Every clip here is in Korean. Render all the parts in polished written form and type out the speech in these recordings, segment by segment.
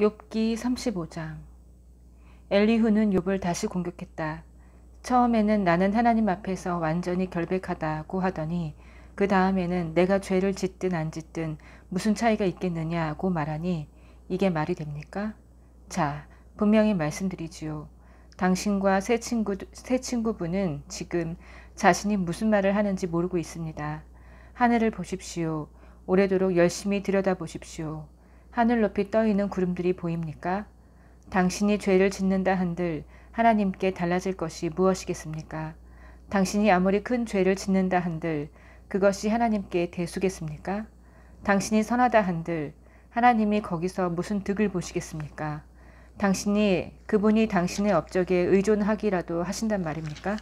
욥기 35장. 엘리후는 욥을 다시 공격했다. 처음에는 나는 하나님 앞에서 완전히 결백하다고 하더니 그 다음에는 내가 죄를 짓든 안 짓든 무슨 차이가 있겠느냐고 말하니 이게 말이 됩니까? 자, 분명히 말씀드리지요. 당신과 새 친구분은 지금 자신이 무슨 말을 하는지 모르고 있습니다. 하늘을 보십시오. 오래도록 열심히 들여다보십시오. 하늘 높이 떠있는 구름들이 보입니까? 당신이 죄를 짓는다 한들 하나님께 달라질 것이 무엇이겠습니까? 당신이 아무리 큰 죄를 짓는다 한들 그것이 하나님께 대수겠습니까? 당신이 선하다 한들 하나님이 거기서 무슨 득을 보시겠습니까? 그분이 당신의 업적에 의존하기라도 하신단 말입니까?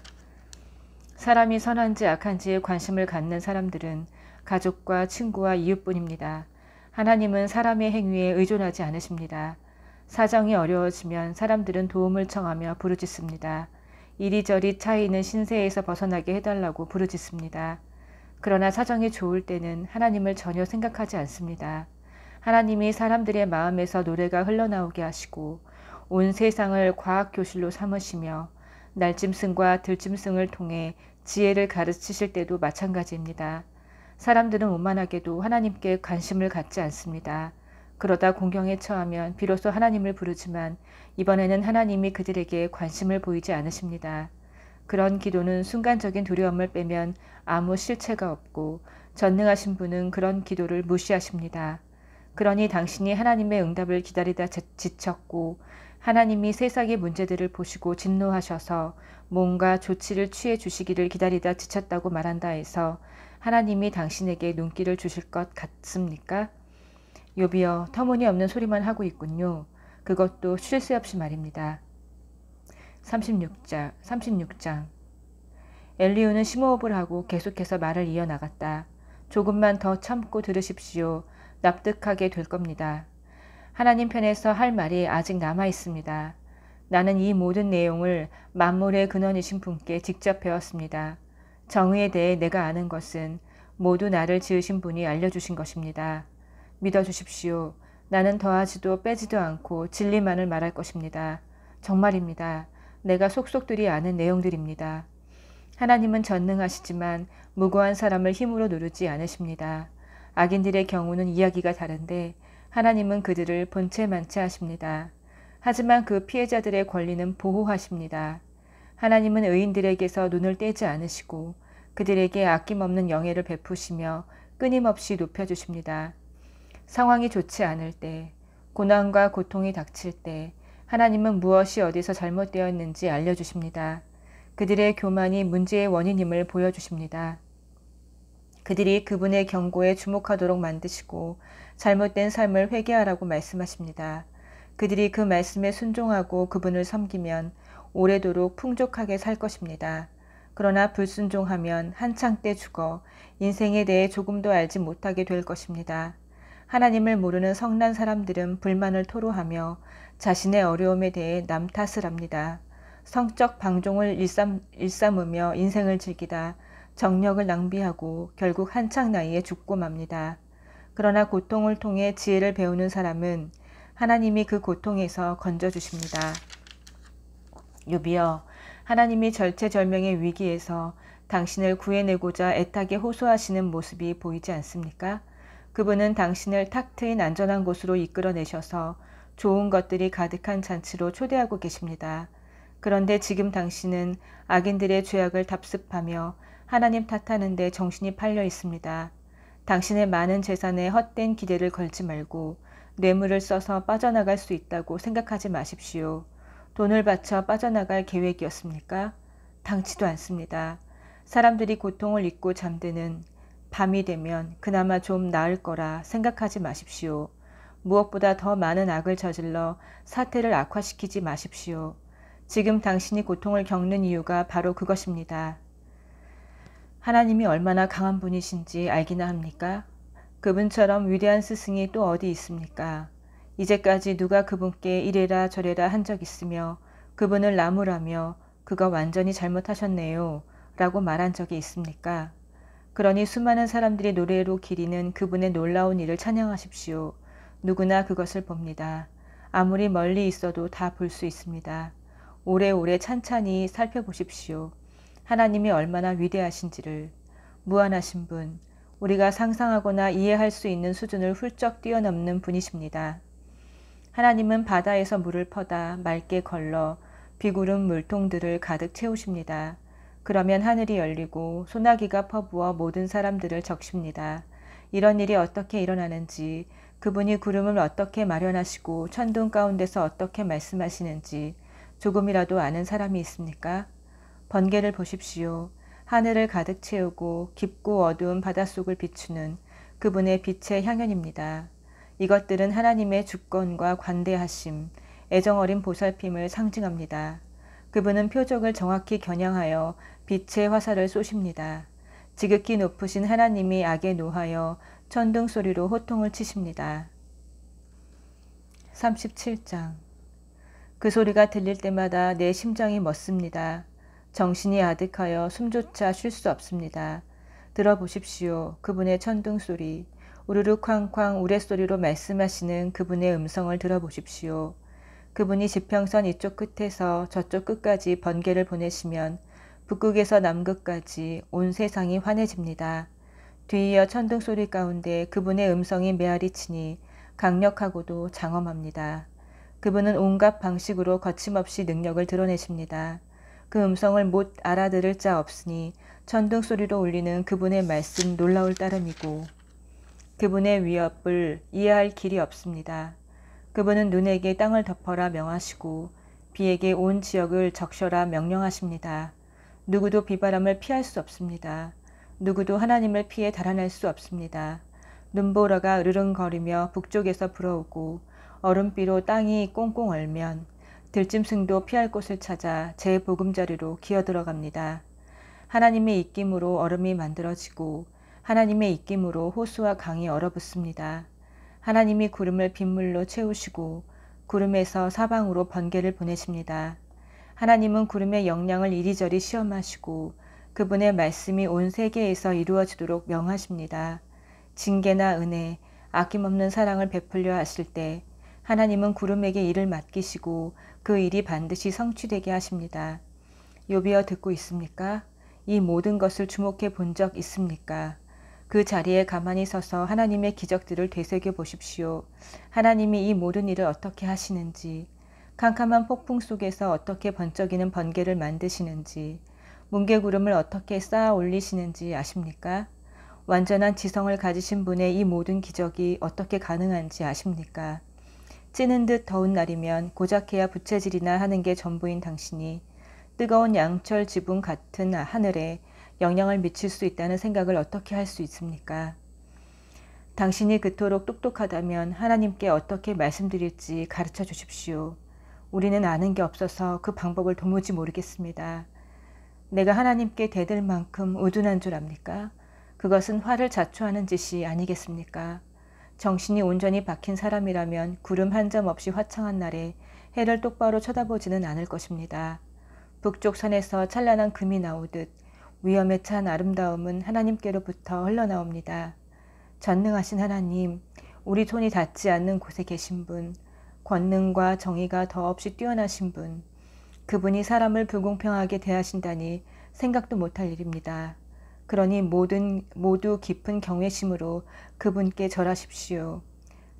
사람이 선한지 악한지에 관심을 갖는 사람들은 가족과 친구와 이웃뿐입니다. 하나님은 사람의 행위에 의존하지 않으십니다. 사정이 어려워지면 사람들은 도움을 청하며 부르짖습니다. 이리저리 차이는 신세에서 벗어나게 해달라고 부르짖습니다. 그러나 사정이 좋을 때는 하나님을 전혀 생각하지 않습니다. 하나님이 사람들의 마음에서 노래가 흘러나오게 하시고 온 세상을 과학교실로 삼으시며 날짐승과 들짐승을 통해 지혜를 가르치실 때도 마찬가지입니다. 사람들은 오만하게도 하나님께 관심을 갖지 않습니다. 그러다 공경에 처하면 비로소 하나님을 부르지만 이번에는 하나님이 그들에게 관심을 보이지 않으십니다. 그런 기도는 순간적인 두려움을 빼면 아무 실체가 없고 전능하신 분은 그런 기도를 무시하십니다. 그러니 당신이 하나님의 응답을 기다리다 지쳤고 하나님이 세상의 문제들을 보시고 진노하셔서 뭔가 조치를 취해 주시기를 기다리다 지쳤다고 말한다 해서 하나님이 당신에게 눈길을 주실 것 같습니까? 욥이여, 터무니없는 소리만 하고 있군요. 그것도 쉴 새 없이 말입니다. 36장. 엘리후는 심호흡을 하고 계속해서 말을 이어나갔다. 조금만 더 참고 들으십시오. 납득하게 될 겁니다. 하나님 편에서 할 말이 아직 남아 있습니다. 나는 이 모든 내용을 만물의 근원이신 분께 직접 배웠습니다. 정의에 대해 내가 아는 것은 모두 나를 지으신 분이 알려주신 것입니다. 믿어주십시오. 나는 더하지도 빼지도 않고 진리만을 말할 것입니다. 정말입니다. 내가 속속들이 아는 내용들입니다. 하나님은 전능하시지만 무고한 사람을 힘으로 누르지 않으십니다. 악인들의 경우는 이야기가 다른데 하나님은 그들을 본체만치 하십니다. 하지만 그 피해자들의 권리는 보호하십니다. 하나님은 의인들에게서 눈을 떼지 않으시고 그들에게 아낌없는 영예를 베푸시며 끊임없이 높여주십니다. 상황이 좋지 않을 때, 고난과 고통이 닥칠 때 하나님은 무엇이 어디서 잘못되었는지 알려주십니다. 그들의 교만이 문제의 원인임을 보여주십니다. 그들이 그분의 경고에 주목하도록 만드시고 잘못된 삶을 회개하라고 말씀하십니다. 그들이 그 말씀에 순종하고 그분을 섬기면 오래도록 풍족하게 살 것입니다. 그러나 불순종하면 한창 때 죽어 인생에 대해 조금도 알지 못하게 될 것입니다. 하나님을 모르는 성난 사람들은 불만을 토로하며 자신의 어려움에 대해 남 탓을 합니다. 성적 방종을 일삼으며 인생을 즐기다 정력을 낭비하고 결국 한창 나이에 죽고 맙니다. 그러나 고통을 통해 지혜를 배우는 사람은 하나님이 그 고통에서 건져주십니다. 욥이여, 하나님이 절체절명의 위기에서 당신을 구해내고자 애타게 호소하시는 모습이 보이지 않습니까? 그분은 당신을 탁 트인 안전한 곳으로 이끌어내셔서 좋은 것들이 가득한 잔치로 초대하고 계십니다. 그런데 지금 당신은 악인들의 죄악을 답습하며 하나님 탓하는 데 정신이 팔려 있습니다. 당신의 많은 재산에 헛된 기대를 걸지 말고 뇌물을 써서 빠져나갈 수 있다고 생각하지 마십시오. 돈을 바쳐 빠져나갈 계획이었습니까? 당치도 않습니다. 사람들이 고통을 잊고 잠드는 밤이 되면 그나마 좀 나을 거라 생각하지 마십시오. 무엇보다 더 많은 악을 저질러 사태를 악화시키지 마십시오. 지금 당신이 고통을 겪는 이유가 바로 그것입니다. 하나님이 얼마나 강한 분이신지 알기나 합니까? 그분처럼 위대한 스승이 또 어디 있습니까? 이제까지 누가 그분께 이래라 저래라 한 적 있으며 그분을 나무라며 그거 완전히 잘못하셨네요 라고 말한 적이 있습니까? 그러니 수많은 사람들이 노래로 기리는 그분의 놀라운 일을 찬양하십시오. 누구나 그것을 봅니다. 아무리 멀리 있어도 다 볼 수 있습니다. 오래오래 찬찬히 살펴보십시오. 하나님이 얼마나 위대하신지를. 무한하신 분, 우리가 상상하거나 이해할 수 있는 수준을 훌쩍 뛰어넘는 분이십니다. 하나님은 바다에서 물을 퍼다 맑게 걸러 비구름 물통들을 가득 채우십니다. 그러면 하늘이 열리고 소나기가 퍼부어 모든 사람들을 적십니다. 이런 일이 어떻게 일어나는지, 그분이 구름을 어떻게 마련하시고 천둥 가운데서 어떻게 말씀하시는지 조금이라도 아는 사람이 있습니까? 번개를 보십시오. 하늘을 가득 채우고 깊고 어두운 바닷속을 비추는 그분의 빛의 향연입니다. 이것들은 하나님의 주권과 관대하심, 애정어린 보살핌을 상징합니다. 그분은 표적을 정확히 겨냥하여 빛의 화살을 쏘십니다. 지극히 높으신 하나님이 악에 노하여 천둥 소리로 호통을 치십니다. 37장. 그 소리가 들릴 때마다 내 심장이 멎습니다. 정신이 아득하여 숨조차 쉴 수 없습니다. 들어보십시오. 그분의 천둥 소리. 우르르 쾅쾅 우레소리로 말씀하시는 그분의 음성을 들어보십시오. 그분이 지평선 이쪽 끝에서 저쪽 끝까지 번개를 보내시면 북극에서 남극까지 온 세상이 환해집니다. 뒤이어 천둥 소리 가운데 그분의 음성이 메아리치니 강력하고도 장엄합니다. 그분은 온갖 방식으로 거침없이 능력을 드러내십니다. 그 음성을 못 알아들을 자 없으니 천둥 소리로 울리는 그분의 말씀 놀라울 따름이고 그분의 위협을 이해할 길이 없습니다. 그분은 눈에게 땅을 덮어라 명하시고 비에게 온 지역을 적셔라 명령하십니다. 누구도 비바람을 피할 수 없습니다. 누구도 하나님을 피해 달아날 수 없습니다. 눈보라가 으르렁거리며 북쪽에서 불어오고 얼음비로 땅이 꽁꽁 얼면 들짐승도 피할 곳을 찾아 제 보금자리로 기어들어갑니다. 하나님의 입김으로 얼음이 만들어지고 하나님의 입김으로 호수와 강이 얼어붙습니다. 하나님이 구름을 빗물로 채우시고 구름에서 사방으로 번개를 보내십니다. 하나님은 구름의 역량을 이리저리 시험하시고 그분의 말씀이 온 세계에서 이루어지도록 명하십니다. 징계나 은혜, 아낌없는 사랑을 베풀려 하실 때 하나님은 구름에게 일을 맡기시고 그 일이 반드시 성취되게 하십니다. 욥이여 듣고 있습니까? 이 모든 것을 주목해 본 적 있습니까? 그 자리에 가만히 서서 하나님의 기적들을 되새겨 보십시오. 하나님이 이 모든 일을 어떻게 하시는지, 캄캄한 폭풍 속에서 어떻게 번쩍이는 번개를 만드시는지, 뭉게구름을 어떻게 쌓아 올리시는지 아십니까? 완전한 지성을 가지신 분의 이 모든 기적이 어떻게 가능한지 아십니까? 찌는 듯 더운 날이면 고작해야 부채질이나 하는 게 전부인 당신이 뜨거운 양철 지붕 같은 하늘에 영향을 미칠 수 있다는 생각을 어떻게 할 수 있습니까? 당신이 그토록 똑똑하다면 하나님께 어떻게 말씀드릴지 가르쳐 주십시오. 우리는 아는 게 없어서 그 방법을 도무지 모르겠습니다. 내가 하나님께 대들 만큼 우둔한 줄 압니까? 그것은 화를 자초하는 짓이 아니겠습니까? 정신이 온전히 박힌 사람이라면 구름 한 점 없이 화창한 날에 해를 똑바로 쳐다보지는 않을 것입니다. 북쪽 산에서 찬란한 금이 나오듯 위엄에 찬 아름다움은 하나님께로부터 흘러나옵니다. 전능하신 하나님, 우리 손이 닿지 않는 곳에 계신 분, 권능과 정의가 더없이 뛰어나신 분, 그분이 사람을 불공평하게 대하신다니 생각도 못할 일입니다. 그러니 모두 깊은 경외심으로 그분께 절하십시오.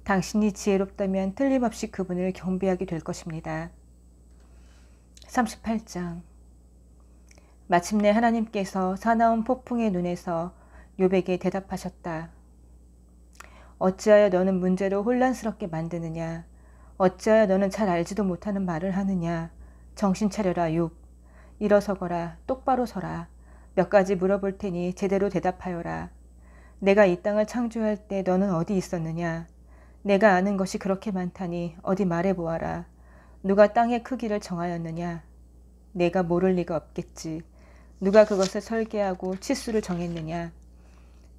당신이 지혜롭다면 틀림없이 그분을 경배하게 될 것입니다. 38장. 마침내 하나님께서 사나운 폭풍의 눈에서 욥에게 대답하셨다. 어찌하여 너는 문제를 혼란스럽게 만드느냐? 어찌하여 너는 잘 알지도 못하는 말을 하느냐? 정신 차려라 욥. 일어서거라. 똑바로 서라. 몇 가지 물어볼 테니 제대로 대답하여라. 내가 이 땅을 창조할 때 너는 어디 있었느냐? 내가 아는 것이 그렇게 많다니 어디 말해보아라. 누가 땅의 크기를 정하였느냐? 내가 모를 리가 없겠지. 누가 그것을 설계하고 치수를 정했느냐?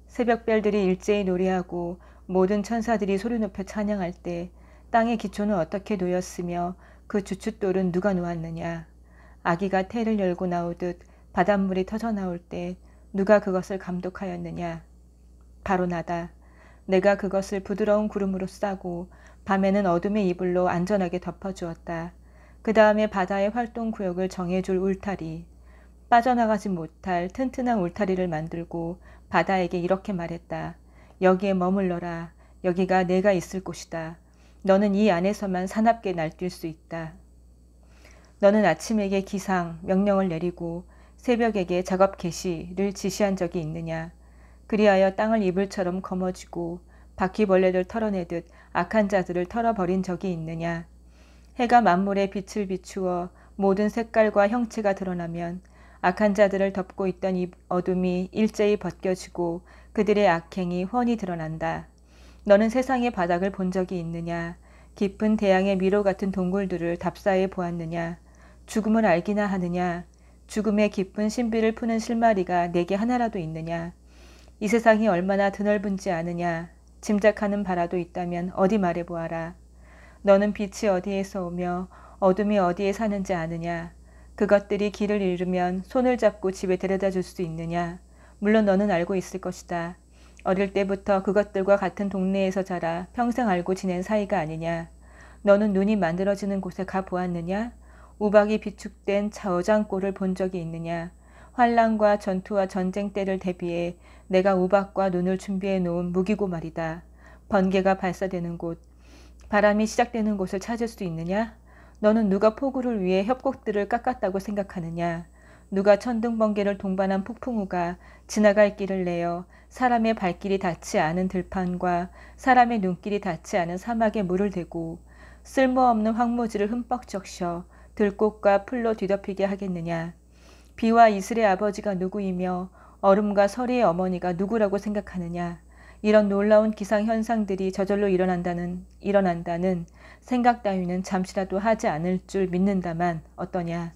새벽별들이 일제히 노래하고 모든 천사들이 소리 높여 찬양할 때 땅의 기초는 어떻게 놓였으며 그 주춧돌은 누가 놓았느냐? 아기가 태를 열고 나오듯 바닷물이 터져 나올 때 누가 그것을 감독하였느냐? 바로 나다. 내가 그것을 부드러운 구름으로 싸고 밤에는 어둠의 이불로 안전하게 덮어주었다. 그 다음에 바다의 활동 구역을 정해줄 울타리. 빠져나가지 못할 튼튼한 울타리를 만들고 바다에게 이렇게 말했다. 여기에 머물러라. 여기가 내가 있을 곳이다. 너는 이 안에서만 사납게 날뛸 수 있다. 너는 아침에게 기상, 명령을 내리고 새벽에게 작업 개시를 지시한 적이 있느냐. 그리하여 땅을 이불처럼 거머쥐고 바퀴벌레를 털어내듯 악한 자들을 털어버린 적이 있느냐. 해가 만물의 빛을 비추어 모든 색깔과 형체가 드러나면 악한 자들을 덮고 있던 이 어둠이 일제히 벗겨지고 그들의 악행이 훤히 드러난다. 너는 세상의 바닥을 본 적이 있느냐. 깊은 대양의 미로 같은 동굴들을 답사해 보았느냐. 죽음을 알기나 하느냐. 죽음의 깊은 신비를 푸는 실마리가 내게 하나라도 있느냐. 이 세상이 얼마나 드넓은지 아느냐. 짐작하는 바라도 있다면 어디 말해보아라. 너는 빛이 어디에서 오며 어둠이 어디에 사는지 아느냐. 그것들이 길을 잃으면 손을 잡고 집에 데려다 줄 수 있느냐. 물론 너는 알고 있을 것이다. 어릴 때부터 그것들과 같은 동네에서 자라 평생 알고 지낸 사이가 아니냐. 너는 눈이 만들어지는 곳에 가보았느냐. 우박이 비축된 저장골을 본 적이 있느냐. 환란과 전투와 전쟁 때를 대비해 내가 우박과 눈을 준비해 놓은 무기고 말이다. 번개가 발사되는 곳, 바람이 시작되는 곳을 찾을 수 있느냐? 너는 누가 폭우를 위해 협곡들을 깎았다고 생각하느냐? 누가 천둥번개를 동반한 폭풍우가 지나갈 길을 내어 사람의 발길이 닿지 않은 들판과 사람의 눈길이 닿지 않은 사막에 물을 대고 쓸모없는 황무지를 흠뻑 적셔 들꽃과 풀로 뒤덮이게 하겠느냐? 비와 이슬의 아버지가 누구이며 얼음과 서리의 어머니가 누구라고 생각하느냐? 이런 놀라운 기상현상들이 저절로 일어난다는 생각 따위는 잠시라도 하지 않을 줄 믿는다만 어떠냐.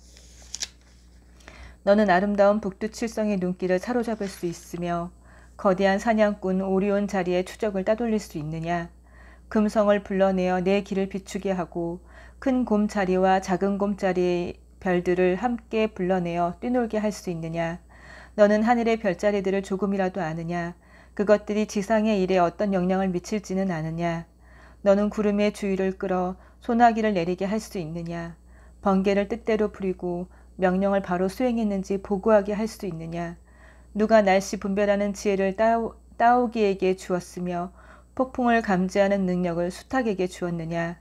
너는 아름다운 북두칠성의 눈길을 사로잡을 수 있으며 거대한 사냥꾼 오리온 자리에 추적을 따돌릴 수 있느냐. 금성을 불러내어 내 길을 비추게 하고 큰 곰자리와 작은 곰자리의 별들을 함께 불러내어 뛰놀게 할 수 있느냐. 너는 하늘의 별자리들을 조금이라도 아느냐. 그것들이 지상의 일에 어떤 영향을 미칠지는 아느냐. 너는 구름의 주위를 끌어 소나기를 내리게 할 수 있느냐. 번개를 뜻대로 부리고 명령을 바로 수행했는지 보고하게 할 수 있느냐. 누가 날씨 분별하는 지혜를 따오기에게 주었으며 폭풍을 감지하는 능력을 수탉에게 주었느냐.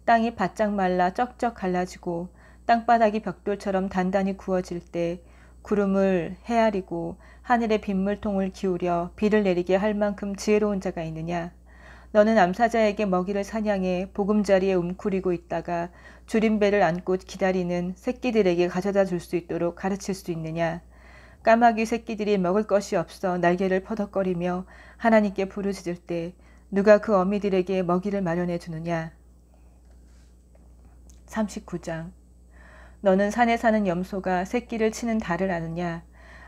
땅이 바짝 말라 쩍쩍 갈라지고 땅바닥이 벽돌처럼 단단히 구워질 때 구름을 헤아리고 하늘의 빗물통을 기울여 비를 내리게 할 만큼 지혜로운 자가 있느냐. 너는 암사자에게 먹이를 사냥해 보금자리에 움크리고 있다가 줄임배를 안고 기다리는 새끼들에게 가져다 줄 수 있도록 가르칠 수 있느냐. 까마귀 새끼들이 먹을 것이 없어 날개를 퍼덕거리며 하나님께 부르짖을 때 누가 그 어미들에게 먹이를 마련해 주느냐. 39장. 너는 산에 사는 염소가 새끼를 치는 달을 아느냐.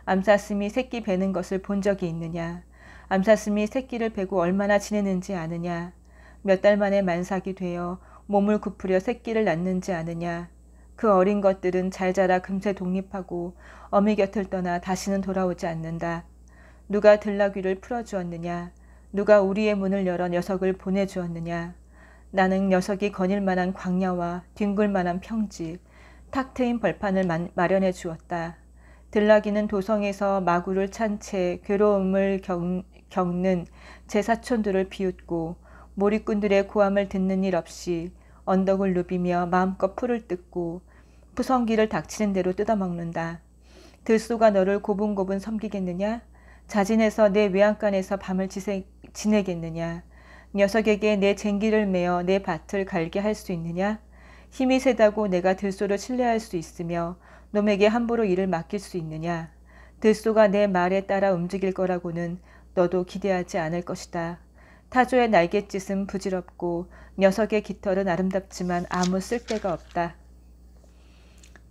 암사슴이 새끼 베는 것을 본 적이 있느냐. 암사슴이 새끼를 베고 얼마나 지내는지 아느냐. 몇 달 만에 만삭이 되어 몸을 굽으려 새끼를 낳는지 아느냐. 그 어린 것들은 잘 자라 금세 독립하고 어미 곁을 떠나 다시는 돌아오지 않는다. 누가 들나귀를 풀어주었느냐. 누가 우리의 문을 열어 녀석을 보내주었느냐. 나는 녀석이 거닐 만한 광야와 뒹굴 만한 평지, 탁 트인 벌판을 마련해 주었다. 들나귀는 도성에서 마구를 찬 채 괴로움을 겪는 제 사촌들을 비웃고 몰입꾼들의 고함을 듣는 일 없이 언덕을 누비며 마음껏 풀을 뜯고 푸성기를 닥치는 대로 뜯어먹는다. 들소가 너를 고분고분 섬기겠느냐? 자진해서 내 외양간에서 밤을 지내겠느냐? 녀석에게 내 쟁기를 메어 내 밭을 갈게 할 수 있느냐? 힘이 세다고 내가 들소를 신뢰할 수 있으며 놈에게 함부로 일을 맡길 수 있느냐? 들소가 내 말에 따라 움직일 거라고는 너도 기대하지 않을 것이다. 타조의 날갯짓은 부질없고 녀석의 깃털은 아름답지만 아무 쓸데가 없다.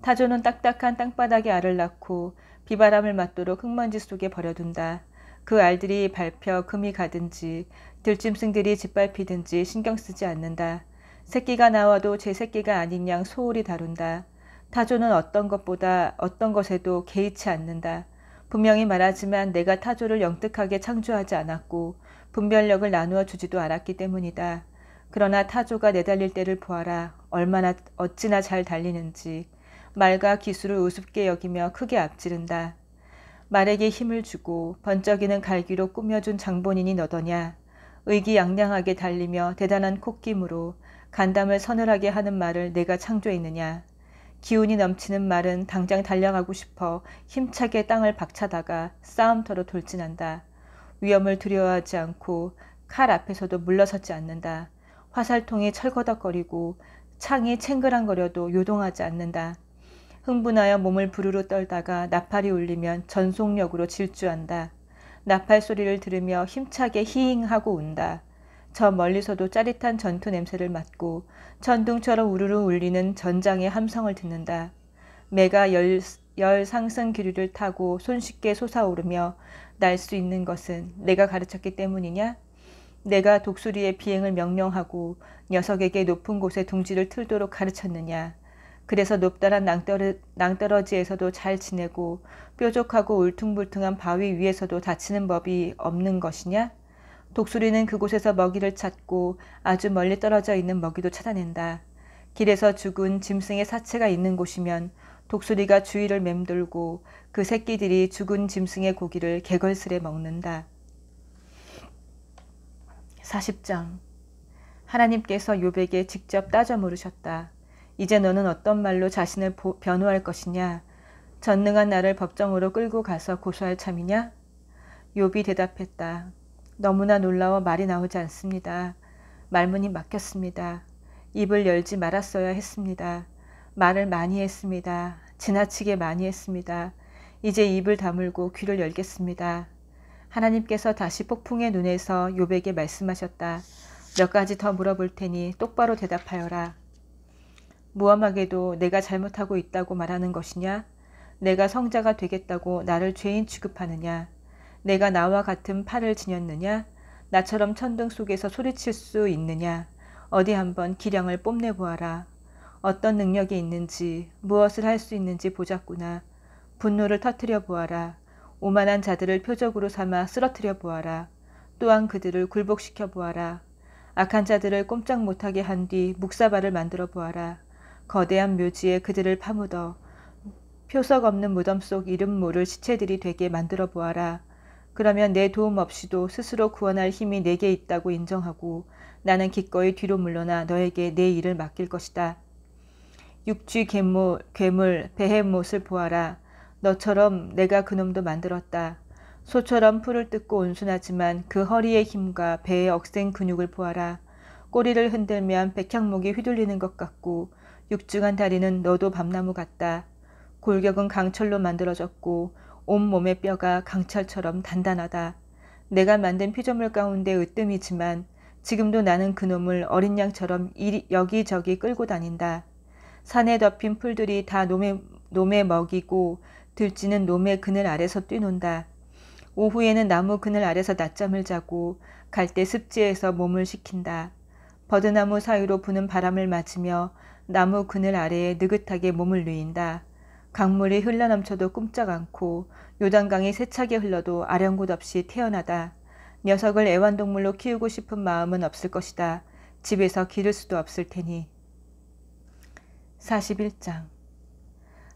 타조는 딱딱한 땅바닥에 알을 낳고 비바람을 맞도록 흙먼지 속에 버려둔다. 그 알들이 밟혀 금이 가든지 들짐승들이 짓밟히든지 신경 쓰지 않는다. 새끼가 나와도 제 새끼가 아닌 양 소홀히 다룬다. 타조는 어떤 것보다 어떤 것에도 개의치 않는다. 분명히 말하지만 내가 타조를 영특하게 창조하지 않았고 분별력을 나누어 주지도 않았기 때문이다. 그러나 타조가 내달릴 때를 보아라. 얼마나 어찌나 잘 달리는지. 말과 기술을 우습게 여기며 크게 앞지른다. 말에게 힘을 주고 번쩍이는 갈기로 꾸며준 장본인이 너더냐. 의기양양하게 달리며 대단한 콧김으로 간담을 서늘하게 하는 말을 내가 창조했느냐. 기운이 넘치는 말은 당장 달려가고 싶어 힘차게 땅을 박차다가 싸움터로 돌진한다. 위험을 두려워하지 않고 칼 앞에서도 물러서지 않는다. 화살통이 철거덕거리고 창이 챙그랑거려도 요동하지 않는다. 흥분하여 몸을 부르르 떨다가 나팔이 울리면 전속력으로 질주한다. 나팔 소리를 들으며 힘차게 히잉하고 운다. 저 멀리서도 짜릿한 전투 냄새를 맡고 천둥처럼 우르르 울리는 전장의 함성을 듣는다. 매가 열 상승 기류를 타고 손쉽게 솟아오르며 날 수 있는 것은 내가 가르쳤기 때문이냐? 내가 독수리의 비행을 명령하고 녀석에게 높은 곳에 둥지를 틀도록 가르쳤느냐? 그래서 높다란 낭떠러지에서도 잘 지내고 뾰족하고 울퉁불퉁한 바위 위에서도 다치는 법이 없는 것이냐? 독수리는 그곳에서 먹이를 찾고 아주 멀리 떨어져 있는 먹이도 찾아낸다. 길에서 죽은 짐승의 사체가 있는 곳이면 독수리가 주위를 맴돌고 그 새끼들이 죽은 짐승의 고기를 개걸스레 먹는다. 40장. 하나님께서 욥에게 직접 따져 물으셨다. 이제 너는 어떤 말로 자신을 변호할 것이냐? 전능한 나를 법정으로 끌고 가서 고소할 참이냐? 욥이 대답했다. 너무나 놀라워 말이 나오지 않습니다. 말문이 막혔습니다. 입을 열지 말았어야 했습니다. 말을 많이 했습니다. 지나치게 많이 했습니다. 이제 입을 다물고 귀를 열겠습니다. 하나님께서 다시 폭풍의 눈에서 욥에게 말씀하셨다. 몇 가지 더 물어볼 테니 똑바로 대답하여라. 무엄하게도 내가 잘못하고 있다고 말하는 것이냐? 내가 성자가 되겠다고 나를 죄인 취급하느냐? 내가 나와 같은 팔을 지녔느냐? 나처럼 천둥 속에서 소리칠 수 있느냐? 어디 한번 기량을 뽐내보아라. 어떤 능력이 있는지 무엇을 할 수 있는지 보자꾸나. 분노를 터뜨려 보아라. 오만한 자들을 표적으로 삼아 쓰러뜨려 보아라. 또한 그들을 굴복시켜 보아라. 악한 자들을 꼼짝 못하게 한 뒤 묵사발을 만들어 보아라. 거대한 묘지에 그들을 파묻어 표석 없는 무덤 속 이름 모를 시체들이 되게 만들어 보아라. 그러면 내 도움 없이도 스스로 구원할 힘이 내게 있다고 인정하고 나는 기꺼이 뒤로 물러나 너에게 내 일을 맡길 것이다. 육쥐 괴물 베헤못을 보아라. 너처럼 내가 그놈도 만들었다. 소처럼 풀을 뜯고 온순하지만 그 허리의 힘과 배의 억센 근육을 보아라. 꼬리를 흔들면 백향목이 휘둘리는 것 같고 육중한 다리는 너도 밤나무 같다. 골격은 강철로 만들어졌고 온몸의 뼈가 강철처럼 단단하다. 내가 만든 피조물 가운데 으뜸이지만 지금도 나는 그놈을 어린 양처럼 여기저기 끌고 다닌다. 산에 덮인 풀들이 다 놈의 먹이고 들쥐는 놈의 그늘 아래서 뛰논다. 오후에는 나무 그늘 아래서 낮잠을 자고 갈대 습지에서 몸을 식힌다. 버드나무 사이로 부는 바람을 맞으며 나무 그늘 아래에 느긋하게 몸을 누인다. 강물이 흘러넘쳐도 꼼짝 않고 요단강이 세차게 흘러도 아령곳 없이 태어나다. 녀석을 애완동물로 키우고 싶은 마음은 없을 것이다. 집에서 기를 수도 없을 테니. 41장.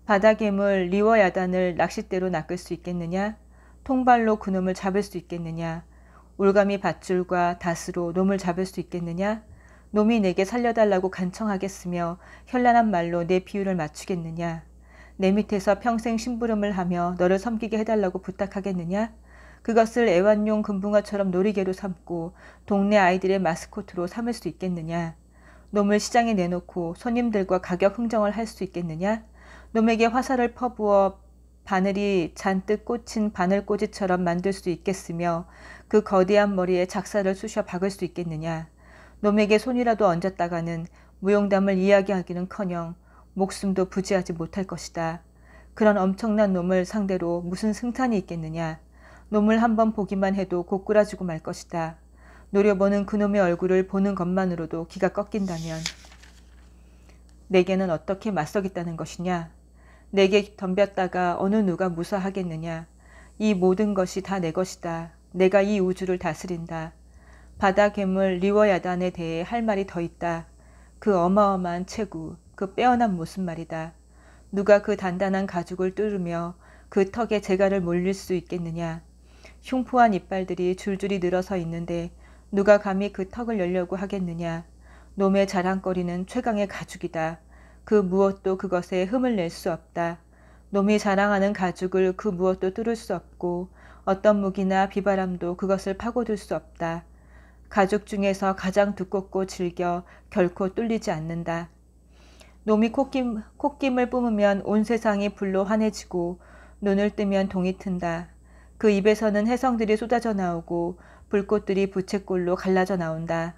바다괴물 리워야단을 낚싯대로 낚을 수 있겠느냐? 통발로 그놈을 잡을 수 있겠느냐? 올가미 밧줄과 닷으로 놈을 잡을 수 있겠느냐? 놈이 내게 살려달라고 간청하겠으며 현란한 말로 내 비유를 맞추겠느냐? 내 밑에서 평생 심부름을 하며 너를 섬기게 해달라고 부탁하겠느냐? 그것을 애완용 금붕어처럼 놀이개로 삼고 동네 아이들의 마스코트로 삼을 수 있겠느냐? 놈을 시장에 내놓고 손님들과 가격 흥정을 할 수 있겠느냐? 놈에게 화살을 퍼부어 바늘이 잔뜩 꽂힌 바늘꽂이처럼 만들 수 있겠으며 그 거대한 머리에 작사를 쑤셔 박을 수 있겠느냐? 놈에게 손이라도 얹었다가는 무용담을 이야기하기는커녕 목숨도 부지하지 못할 것이다. 그런 엄청난 놈을 상대로 무슨 승산이 있겠느냐? 놈을 한번 보기만 해도 고꾸라지고 말 것이다. 노려보는 그놈의 얼굴을 보는 것만으로도 기가 꺾인다면 내게는 어떻게 맞서겠다는 것이냐? 내게 덤볐다가 어느 누가 무사하겠느냐? 이 모든 것이 다 내 것이다. 내가 이 우주를 다스린다. 바다 괴물 리워야단에 대해 할 말이 더 있다. 그 어마어마한 체구, 그 빼어난 모습 말이다. 누가 그 단단한 가죽을 뚫으며 그 턱에 재갈을 몰릴 수 있겠느냐. 흉포한 이빨들이 줄줄이 늘어서 있는데 누가 감히 그 턱을 열려고 하겠느냐. 놈의 자랑거리는 최강의 가죽이다. 그 무엇도 그것에 흠을 낼 수 없다. 놈이 자랑하는 가죽을 그 무엇도 뚫을 수 없고 어떤 무기나 비바람도 그것을 파고들 수 없다. 가죽 중에서 가장 두껍고 질겨 결코 뚫리지 않는다. 놈이 콧김을 뿜으면 온 세상이 불로 환해지고 눈을 뜨면 동이 튼다. 그 입에서는 해성들이 쏟아져 나오고 불꽃들이 부채꼴로 갈라져 나온다.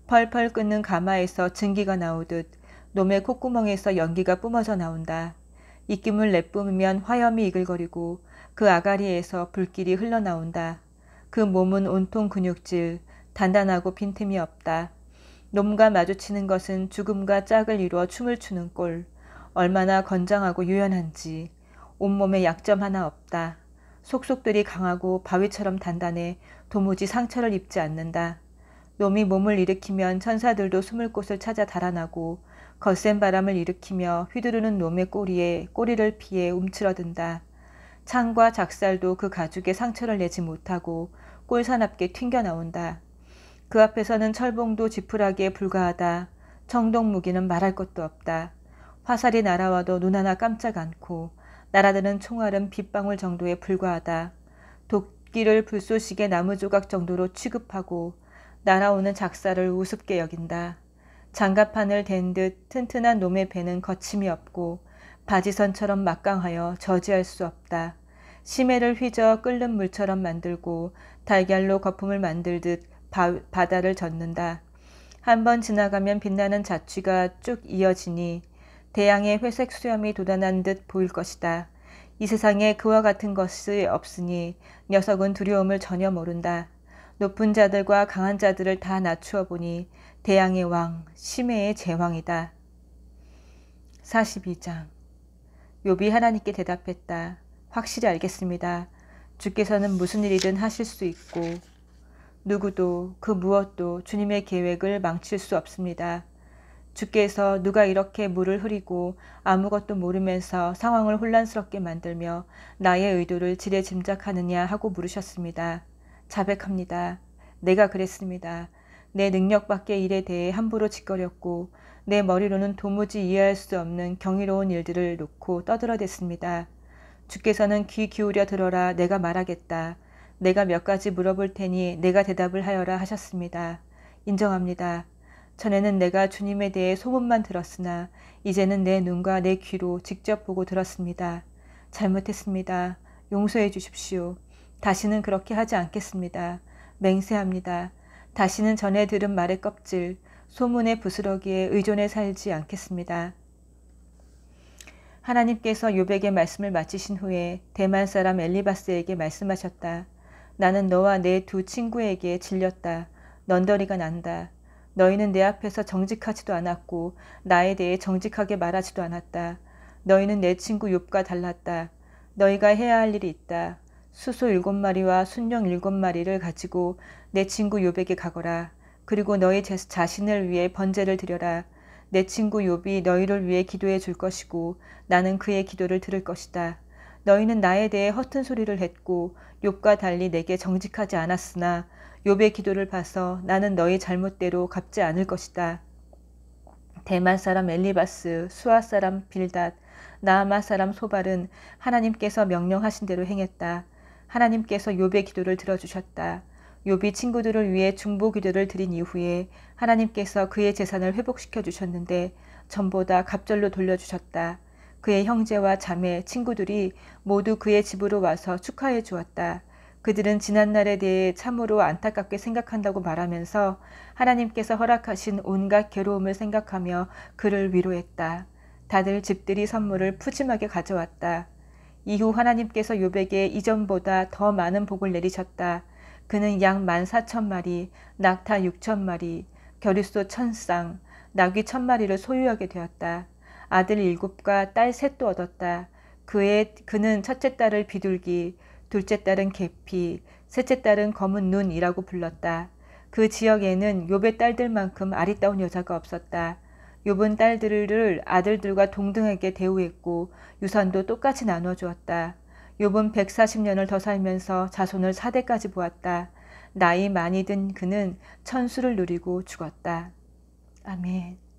펄펄 끓는 가마에서 증기가 나오듯 놈의 콧구멍에서 연기가 뿜어져 나온다. 입김을 내뿜으면 화염이 이글거리고 그 아가리에서 불길이 흘러나온다. 그 몸은 온통 근육질, 단단하고 빈틈이 없다. 놈과 마주치는 것은 죽음과 짝을 이루어 춤을 추는 꼴. 얼마나 건장하고 유연한지. 온몸에 약점 하나 없다. 속속들이 강하고 바위처럼 단단해 도무지 상처를 입지 않는다. 놈이 몸을 일으키면 천사들도 숨을 곳을 찾아 달아나고 거센 바람을 일으키며 휘두르는 놈의 꼬리를 피해 움츠러든다. 창과 작살도 그 가죽에 상처를 내지 못하고 꼴사납게 튕겨나온다. 그 앞에서는 철봉도 지푸라기에 불과하다. 청동무기는 말할 것도 없다. 화살이 날아와도 눈 하나 깜짝 않고 날아드는 총알은 빗방울 정도에 불과하다. 도끼를 불쏘시개 나무 조각 정도로 취급하고 날아오는 작살을 우습게 여긴다. 장갑판을 댄 듯 튼튼한 놈의 배는 거침이 없고 바지선처럼 막강하여 저지할 수 없다. 심해를 휘저 끓는 물처럼 만들고 달걀로 거품을 만들듯 바다를 젓는다. 한번 지나가면 빛나는 자취가 쭉 이어지니 대양의 회색 수염이 돋아난 듯 보일 것이다. 이 세상에 그와 같은 것이 없으니 녀석은 두려움을 전혀 모른다. 높은 자들과 강한 자들을 다 낮추어 보니 대양의 왕, 심해의 제왕이다. 42장. 욥이 하나님께 대답했다. 확실히 알겠습니다. 주께서는 무슨 일이든 하실 수 있고 누구도 그 무엇도 주님의 계획을 망칠 수 없습니다. 주께서 누가 이렇게 물을 흐리고 아무것도 모르면서 상황을 혼란스럽게 만들며 나의 의도를 지레 짐작하느냐 하고 물으셨습니다. 자백합니다. 내가 그랬습니다. 내 능력 밖의 일에 대해 함부로 짓거렸고 내 머리로는 도무지 이해할 수 없는 경이로운 일들을 놓고 떠들어댔습니다. 주께서는 귀 기울여 들어라. 내가 말하겠다. 내가 몇 가지 물어볼 테니 내가 대답을 하여라 하셨습니다. 인정합니다. 전에는 내가 주님에 대해 소문만 들었으나 이제는 내 눈과 내 귀로 직접 보고 들었습니다. 잘못했습니다. 용서해 주십시오. 다시는 그렇게 하지 않겠습니다. 맹세합니다. 다시는 전에 들은 말의 껍질, 소문의 부스러기에 의존해 살지 않겠습니다. 하나님께서 욥에게 말씀을 마치신 후에 대만 사람 엘리바스에게 말씀하셨다. 나는 너와 내 두 친구에게 질렸다. 넌더리가 난다. 너희는 내 앞에서 정직하지도 않았고 나에 대해 정직하게 말하지도 않았다. 너희는 내 친구 욥과 달랐다. 너희가 해야 할 일이 있다. 수소 7마리와 순영 7마리를 가지고 내 친구 욥에게 가거라. 그리고 너희 자신을 위해 번제를 드려라. 내 친구 욥이 너희를 위해 기도해 줄 것이고 나는 그의 기도를 들을 것이다. 너희는 나에 대해 허튼 소리를 했고 욥과 달리 내게 정직하지 않았으나 욥의 기도를 봐서 나는 너희 잘못대로 갚지 않을 것이다. 대만 사람 엘리바스, 수아 사람 빌닷, 나아마 사람 소발은 하나님께서 명령하신 대로 행했다. 하나님께서 욥의 기도를 들어주셨다. 욥이 친구들을 위해 중보 기도를 드린 이후에 하나님께서 그의 재산을 회복시켜 주셨는데 전보다 갑절로 돌려주셨다. 그의 형제와 자매, 친구들이 모두 그의 집으로 와서 축하해 주었다. 그들은 지난날에 대해 참으로 안타깝게 생각한다고 말하면서 하나님께서 허락하신 온갖 괴로움을 생각하며 그를 위로했다. 다들 집들이 선물을 푸짐하게 가져왔다. 이후 하나님께서 욥에게 이전보다 더 많은 복을 내리셨다. 그는 양 14,000마리, 낙타 6,000마리, 겨류소 1,000쌍, 나귀 1,000마리를 소유하게 되었다. 아들 7과 딸 3도 얻었다. 그는 첫째 딸을 비둘기, 둘째 딸은 계피, 셋째 딸은 검은 눈이라고 불렀다. 그 지역에는 욥의 딸들만큼 아리따운 여자가 없었다. 욥은 딸들을 아들들과 동등하게 대우했고 유산도 똑같이 나눠주었다. 욥은 140년을 더 살면서 자손을 4대까지 보았다. 나이 많이 든 그는 천수를 누리고 죽었다. 아멘.